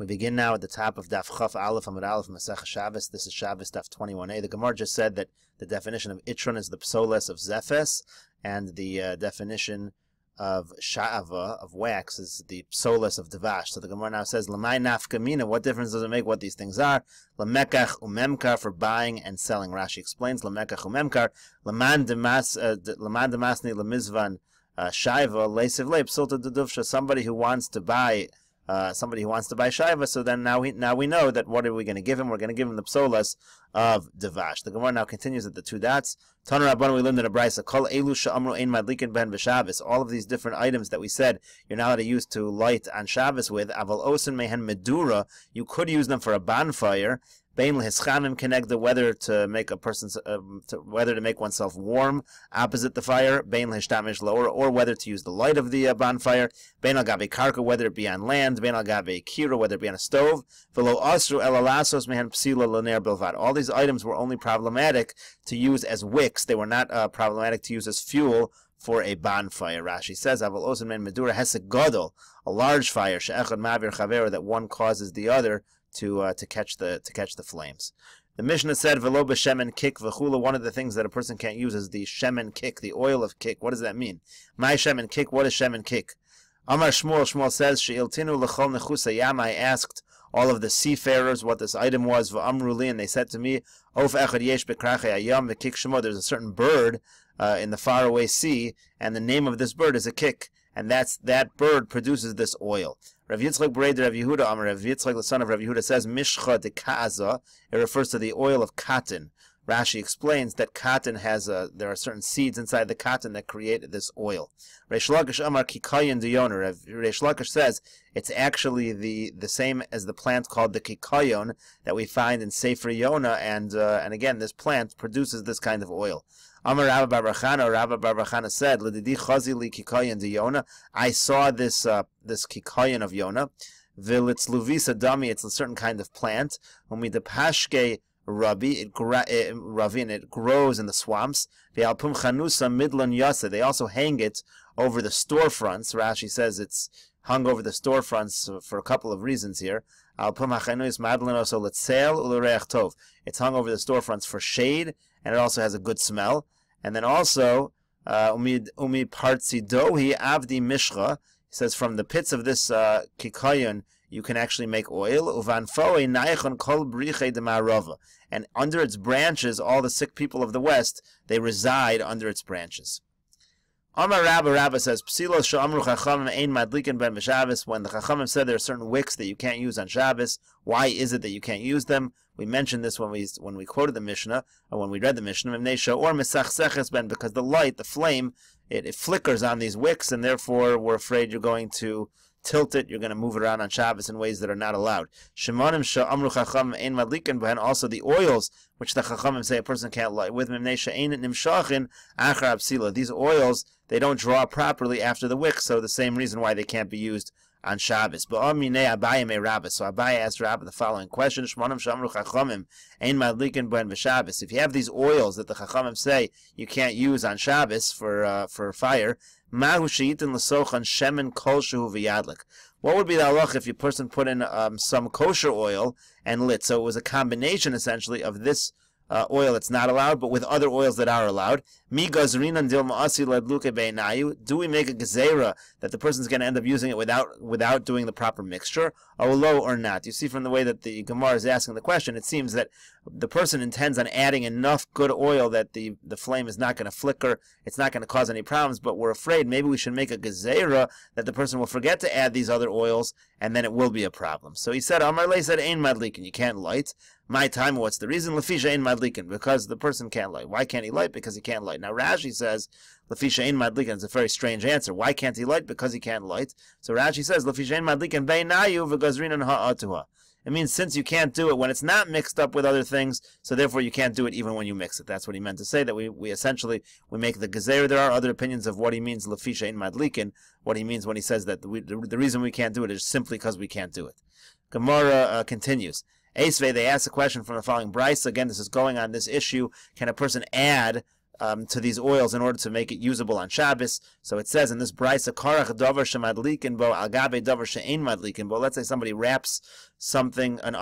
We begin now at the top of Daf Chaf Aleph Amud Aleph Masech Shabbos. This is Shabbos Daf 21a. The Gemara just said that the definition of Itron is the psoles of Zephes, and the definition of Sha'ava, of wax, is the psoles of Devash. So the Gemara now says, Lamai Nafkamina, what difference does it make what these things are? Lamekach umemkar, for buying and selling. Rashi explains, Lamekach umemkar, Laman Demasni Lamizvan Shaiva, Leisiv Le, Psulta Deduvsha, somebody who wants to buy Shaiva, so then now we know that what are we going to give him? We're going to give him the psolas of Devash. The Gemara now continues at the two dots. Tana Rabban, we learned in a brisa, Kol elu she'amru ein madlikin ben b'Shabbos. All of these different items that we said you're not allowed to use to light on Shabbos with, aval osen mehen medura, you could use them for a bonfire. Bein l'hischanim connect whether to make a person's whether to make oneself warm opposite the fire. Bein l'hishtamish lower, or whether to use the light of the bonfire. Bein al gabe karka, whether it be on land. Bein al gabe kira, whether it be on a stove. V'lo asru elalasos mehen psila l'ner bilvad. All these items were only problematic to use as wicks. They were not problematic to use as fuel for a bonfire. Rashi says, "Aval osen men medura hesek gadol," a large fire, she'echad mavir chaver, that one causes the other to catch the flames. The Mishnah said, "Velo b'shemen kik v'chula." One of the things that a person can't use is the shemen kik, the oil of kik. What does that mean? My shemen kik. What is shemen kik? Amar Shmuel. Shmuel says, "She'iltinu l'chol nechusa yam." I asked all of the seafarers what this item was. V'amru li, and they said to me, "Of echad yesh bekrachei hayam v'kik shemo." There's a certain bird in the faraway sea, and the name of this bird is a kik, and that bird produces this oil. Rav Yitzchak B'rei Rav Yehuda Amar, Rav Yitzchak the son of Rav Yehuda says, Mishcha de Ka'aza. It refers to the oil of cotton. Rashi explains that cotton has there are certain seeds inside the cotton that create this oil. Reish Lakish Amar Kikayon Diyona. Reish Lakish says it's actually the same as the plant called the Kikayon that we find in Sefer Yonah, and again this plant produces this kind of oil. Amar Rabba Bar Chana, Rabba Bar Chana said, L'didi chazi li kikayon de Yonah. I saw this kikayon of Yonah. V'litz luvisa dami, it's a certain kind of plant. Umidapashke rabi, it grows in the swamps. V'alpum chanusa midlan yasa. They also hang it over the storefronts. Rashi says it's hung over the storefronts for a couple of reasons here. Alpum hachanus madlan oso letzel ulereach tov. It's hung over the storefronts for shade, and it also has a good smell. And then also, umi partzi dohi avdi mishcha. He says from the pits of this kikayon you can actually make oil. Uvanfoe naichon kol briche de marova. And under its branches, all the sick people of the west, they reside under its branches. Amar Rabba says, Psilos she'amru chachamim ein madlikin ben b'Shabbos. When the chachamim said there are certain wicks that you can't use on Shabbos, why is it that you can't use them? We mentioned this when we quoted the Mishnah, or when we read the Mishnah, or misachseches ben, because the light, the flame, it flickers on these wicks, and therefore we're afraid you're going to tilt it, you're going to move it around on Shabbos in ways that are not allowed. Shemanim she'amru chachamim ein madlikin ben, also the oils which the chachamim say a person can't light with, mimnei she'ein nimshachin achar psila. These oils, they don't draw properly after the wick, so the same reason why they can't be used on Shabbos. So Abaye asked Rabba the following question: if you have these oils that the Chachamim say you can't use on Shabbos for fire, what would be the halach if a person put in some kosher oil and lit? So it was a combination essentially of this oil that's not allowed, but with other oils that are allowed. Do we make a gezerah that the person's going to end up using it without doing the proper mixture, or not? You see from the way that the Gemara is asking the question, it seems that the person intends on adding enough good oil that the flame is not going to flicker, it's not going to cause any problems, but we're afraid maybe we should make a gezerah that the person will forget to add these other oils, and then it will be a problem. So he said, Amar Le said, Ein madlikin, you can't light. My time, what's the reason? Lefisha ein madlikin, because the person can't light. Why can't he light? Because he can't light. Now Rashi says, Lefisha ein madlikin, it's a very strange answer. Why can't he light? Because he can't light. So Rashi says, Lefisha ein madlikin beinayu v'gazrinan ha'atuha. It means since you can't do it when it's not mixed up with other things, so therefore you can't do it even when you mix it. That's what he meant to say, that we essentially make the gezer. There are other opinions of what he means, Lefisha ein madlikin, what he means when he says that the reason we can't do it is simply because we can't do it. Gemara continues. Esvei, they ask a question from the following brisa. Again, this is going on this issue. Can a person add to these oils in order to make it usable on Shabbos. So it says in this brisa, Karach davar shemadlikin bo al gabe davar she'ein madlikin bo. Let's say somebody wraps something, an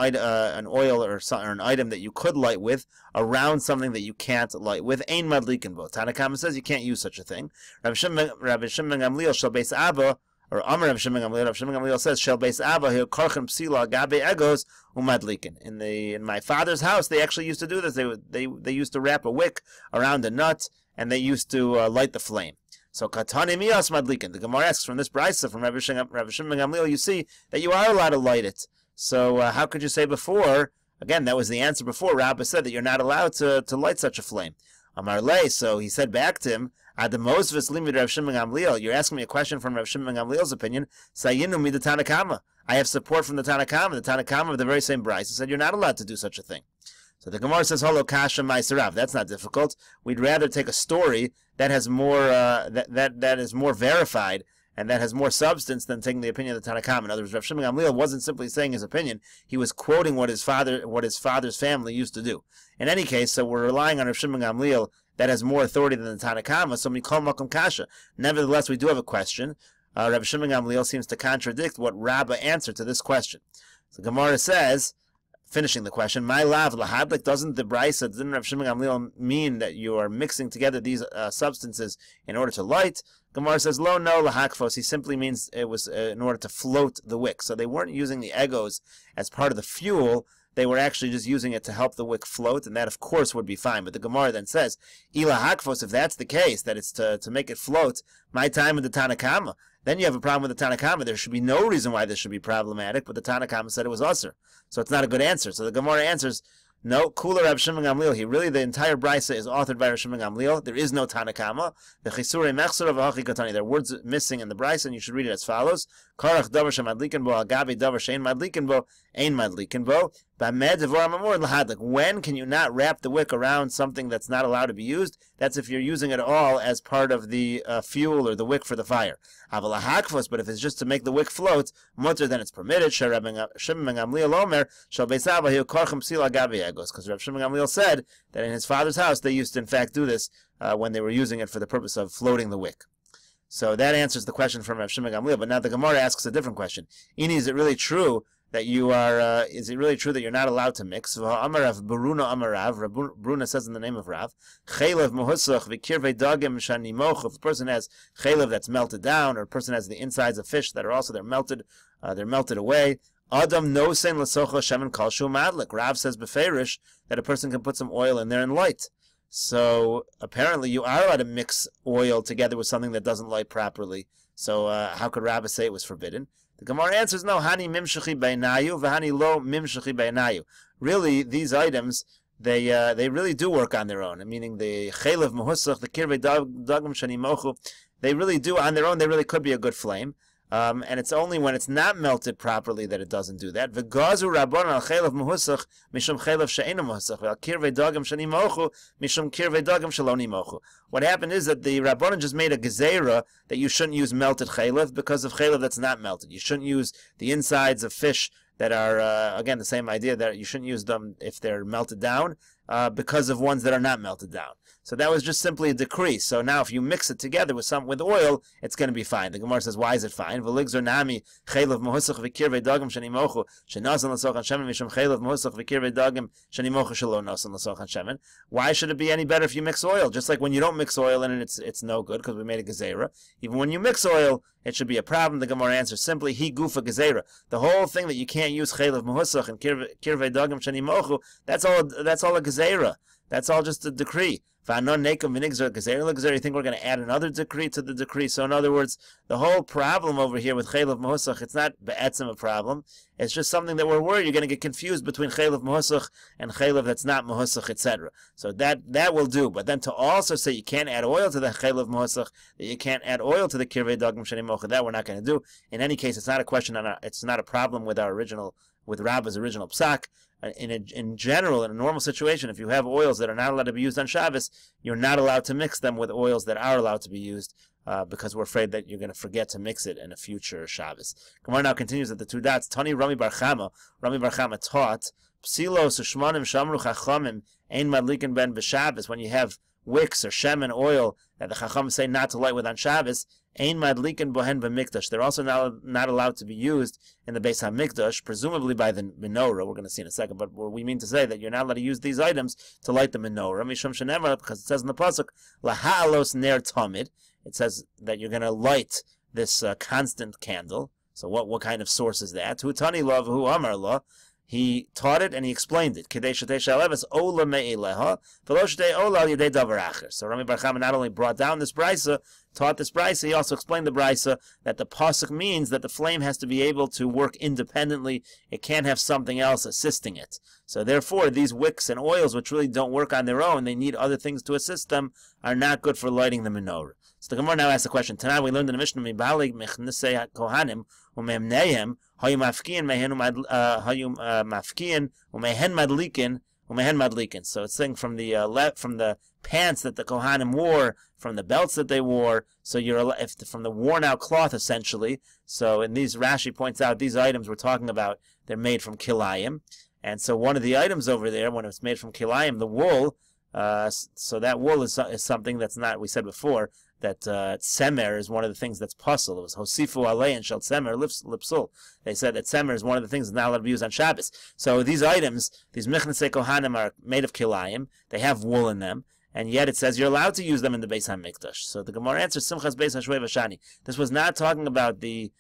oil or an item that you could light with around something that you can't light with. Ein madlikin bo. Tanna Kama says you can't use such a thing. Rabbi Shimon Gamliel shel beis Abba, or Amar Rabbi Shimon Gamliel says shel beis Abba he'll karchen psila gabe egos umadlikin. In my father's house, they actually used to do this. They used to wrap a wick around a nut, and they used to light the flame. So katani miyas madlikin. The Gemara asks from this brisa from Rabbi Shimon Gamliel, you see that you are allowed to light it. So how could you say before? Again, that was the answer before. Rabbah said that you're not allowed to light such a flame. Amar lei. So he said back to him, Adamosvis limid Rav Shimon Gamliel. You're asking me a question from Rav Shimon Gamliel's opinion. Sayinu mi the Tanna Kama. I have support from the Tanna Kama. The Tanna Kama of the very same brisa said you're not allowed to do such a thing. So the Gemara says, "Holo kasha ma'aserav." That's not difficult. We'd rather take a story that has more that is more verified and that has more substance than taking the opinion of the Tanna Kama. In other words, Rav Shimon Gamliel wasn't simply saying his opinion; he was quoting what his father's family used to do. In any case, so we're relying on Rav Shimon Gamliel that has more authority than the Tanna Kama. So mikol makom kasha. Nevertheless, we do have a question. Rav Shimon Gamliel seems to contradict what Rabbah answered to this question. So Gemara says, finishing the question, my lav lahadlik, doesn't the brisa, didn't Rav Shimon Gamliel mean that you are mixing together these substances in order to light? Gemara says, lo, no, lahakfos. He simply means it was in order to float the wick. So they weren't using the egos as part of the fuel. They were actually just using it to help the wick float, and that, of course, would be fine. But the Gemara then says, ila hakfos, if that's the case, that it's to make it float, my time with the Tanna Kama, then you have a problem with the Tanna Kama. There should be no reason why this should be problematic, but the Tanna Kama said it was usher. So it's not a good answer. So the Gemara answers, no, Kula Rav Shimon Gamliel. The entire brisa is authored by Rav Shimon Gamliel. There is no Tanna Kama. The Chisure Mechsur of Achi Katani. There are words missing in the brisa, and you should read it as follows: Karach davar shemadlikin bo, agabe davar shein madlikin bo, ein madlikin bo. When can you not wrap the wick around something that's not allowed to be used? That's if you're using it all as part of the fuel or the wick for the fire. But if it's just to make the wick float, mutter, then it's permitted. Because Rav Shimon Gamliel said that in his father's house they used to in fact do this when they were using it for the purpose of floating the wick. So that answers the question from Rav Shimon Gamliel. But now the Gemara asks a different question. Ini, is it really true that you are? Is it really true that you're not allowed to mix? Amarav Baruna Amarav. Bruna says in the name of Rav, Chaylev Mohusach v'kirvei dagim shanimoch. If the person has chaylev that's melted down, or a person has the insides of fish that are also they're melted away. Adam no sein lasocha shemen kol shu madlik. Rav says beferish that a person can put some oil in there and light. So apparently you are allowed to mix oil together with something that doesn't light properly. So how could Rabbah say it was forbidden? The Gemara answers, no, hani mimshachi beinayu, v'hani lo mimshachi beinayu. Really, these items, they really do work on their own. Meaning the chaylev mohusach, the kirvei dagim shani mochu, they really do on their own. They really could be a good flame. And it's only when it's not melted properly that it doesn't do that. V'gazu rabbanon al chaylev mohusach mishum chaylev she'ena mohusach al kirvei dagim shani mochu mishum kirvei dagim shaloni mochu. What happened is that the rabbanon just made a gezerah that you shouldn't use melted chaylev because of chaylev that's not melted. You shouldn't use the insides of fish that are, again, the same idea that you shouldn't use them if they're melted down because of ones that are not melted down. So that was just simply a decree. So now if you mix it together with oil, it's going to be fine. The Gemara says, why is it fine? V'ligzor nami chaylev mohusach v'kirvei dagim shani mochu shenasan l'sochan shemen mishum chaylev mohusach v'kirvei dagim shani mochu shelo nasan l'sochan shemen. Why should it be any better if you mix oil? Just like when you don't mix oil in it, it's no good because we made a gezerah. Even when you mix oil, it should be a problem. The Gemara answers simply, he gufa gezerah. The whole thing that you can't use chaylev mohusach and kirvei dagim shani mochu, that's all a gezerah. That's all just a decree. You think we're going to add another decree to the decree? So in other words, the whole problem over here with chaylev mohusach, it's not be'etzim a problem. It's just something that we're worried you're going to get confused between chaylev mohusach and chaylev that's not mohusach, etc. So that will do. But then to also say you can't add oil to the chaylev mohusach, that you can't add oil to the kirvei dagim shani mocha, that we're not going to do. In any case, it's not a question it's not a problem with Rabbah's original psak. In general, in a normal situation, if you have oils that are not allowed to be used on Shabbos, you're not allowed to mix them with oils that are allowed to be used because we're afraid that you're going to forget to mix it in a future Shabbos. Gemara now continues at the two dots. Tani Rami Bar Chama. Rami Bar Chama taught, Psilos u'shmanim shamru chachamim ein madlikin ben b'Shabbos. When you have wicks or shemen oil that the Chacham say not to light with on Shabbos, ein madlikin bohen b'mikdash. They're also not allowed to be used in the Beis HaMikdash, presumably by the menorah. We're going to see in a second, but we mean to say that you're not allowed to use these items to light the menorah. Mishum shenemar, because it says in the pasuk laha'alos ner tamid. It says that you're going to light this constant candle. So what kind of source is that? Hu tani lav hu amar la. He taught it and he explained it. So Rami Bar Chama not only brought down this brisa, taught this brisa, he also explained the brisa that the pasuk means that the flame has to be able to work independently. It can't have something else assisting it. So therefore, these wicks and oils, which really don't work on their own, they need other things to assist them, are not good for lighting the menorah. So the Gemara now asks the question. Tonight we learned in the Mishnah, Mibali mechnasei kohanim umemneim hayu mafkiin umehen madlikin. So it's saying from the pants that the kohanim wore, from the belts that they wore. So from the worn out cloth essentially. So in these, Rashi points out these items we're talking about, they're made from kilayim, and so one of the items over there, when it's made from kilayim, the wool. So that wool is something that's not, we said before, that tsemer is one of the things that's puzzle. It was hosifu alein shel tsemer lipsul. They said that tsemer is one of the things that's not allowed to be used on Shabbos. So these items, these mechnasei kohanim, are made of kilayim. They have wool in them, and yet it says you're allowed to use them in the Beis HaMikdash. So the Gemara answers Simchas Beis HaShuei Vashani. This was not talking about the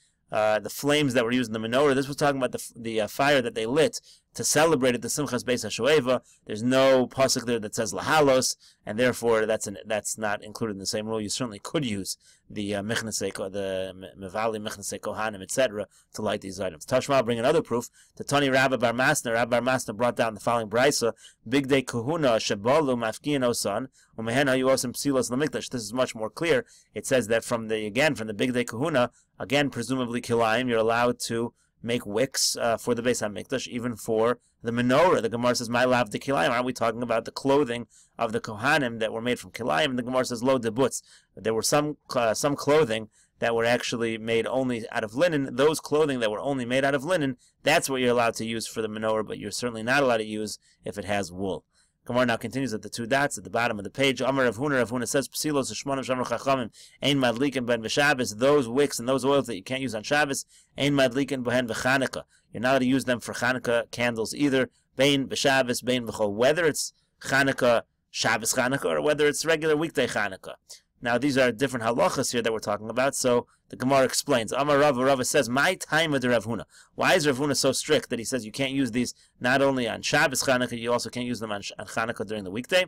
flames that were used in the menorah. This was talking about the fire that they lit to celebrate at the Simchas Beis HaShoeva. There's no pasuk there that says lahalos, and therefore that's not included in the same rule. You certainly could use the mechnasei, the mevali mechnasei kohanim, etc., to light these items. Tashma bring another proof. The Tani Rabbi Bar Masna. Rabbi Bar Masna brought down the following brisa: Big day kahuna shebalu mafkiin osan umehen hayu osim psilos lamikdash. This is much more clear. It says that from the big day kahuna, again presumably kilayim, you're allowed to make wicks for the Beis HaMikdash, even for the menorah. The Gemara says, "My lav de kilayim." Aren't we talking about the clothing of the kohanim that were made from kilayim? And the Gemara says, "Lo de butz." There were some clothing that were actually made only out of linen. Those clothing that were only made out of linen, that's what you're allowed to use for the menorah, but you're certainly not allowed to use if it has wool. Gemara now continues at the two dots at the bottom of the page. Amar Rav Huna says, "Psilos shmonim shamar chachamim ein madlikin ben v'Shabbos." Those wicks and those oils that you can't use on Shabbos, ein madlikin behen v'Chanukah. You're not allowed to use them for Chanukah candles either. Bein v'Shabbos, bein v'chol. Whether it's Chanukah, Shabbos Chanukah, or whether it's regular weekday Chanukah. Now these are different halachas here that we're talking about. So the Gemara explains. Amar Rava says, "My time with the Rav Huna." Why is Rav Huna so strict that he says you can't use these not only on Shabbos Chanukah, you also can't use them on Chanukah during the weekday?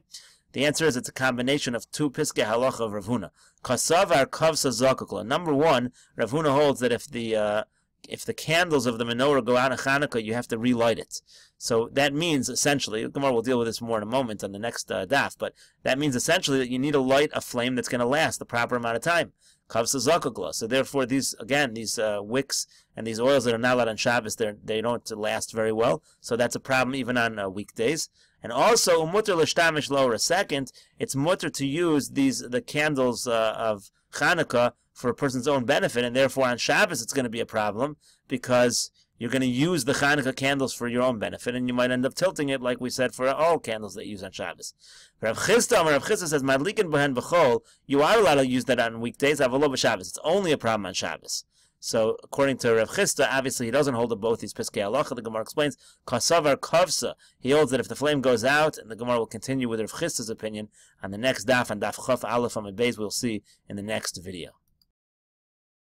The answer is it's a combination of two piskei halacha of Rav Huna. Kasavar kavsa zakukla. Number one, Rav Huna holds that if the candles of the menorah go out on Chanukah, you have to relight it. So that means essentially, Gemara will deal with this more in a moment on the next daf, but that means essentially that you need to light a flame that's going to last the proper amount of time. Kavsa zakukla. So therefore, these wicks and these oils that are not allowed on Shabbos, they don't last very well. So that's a problem even on weekdays. And also, umutter l'shtamish lower. Second, it's mutter to use the candles of Chanukah for a person's own benefit, and therefore on Shabbos it's going to be a problem because you're going to use the Chanukah candles for your own benefit, and you might end up tilting it, like we said, for all candles that you use on Shabbos. Rav Chisda says, "Madlikin b'hen b'chol." You are allowed to use that on weekdays. Avalo b'Shabbos. It's only a problem on Shabbos. So according to Rav Chisda, obviously he doesn't hold to both these piskei halacha. The Gemara explains, "Kasavar kavsa." He holds that if the flame goes out, and the Gemara will continue with Rav Chisda's opinion on the next daf, on daf Chaf Aleph Amud Beis, we'll see in the next video.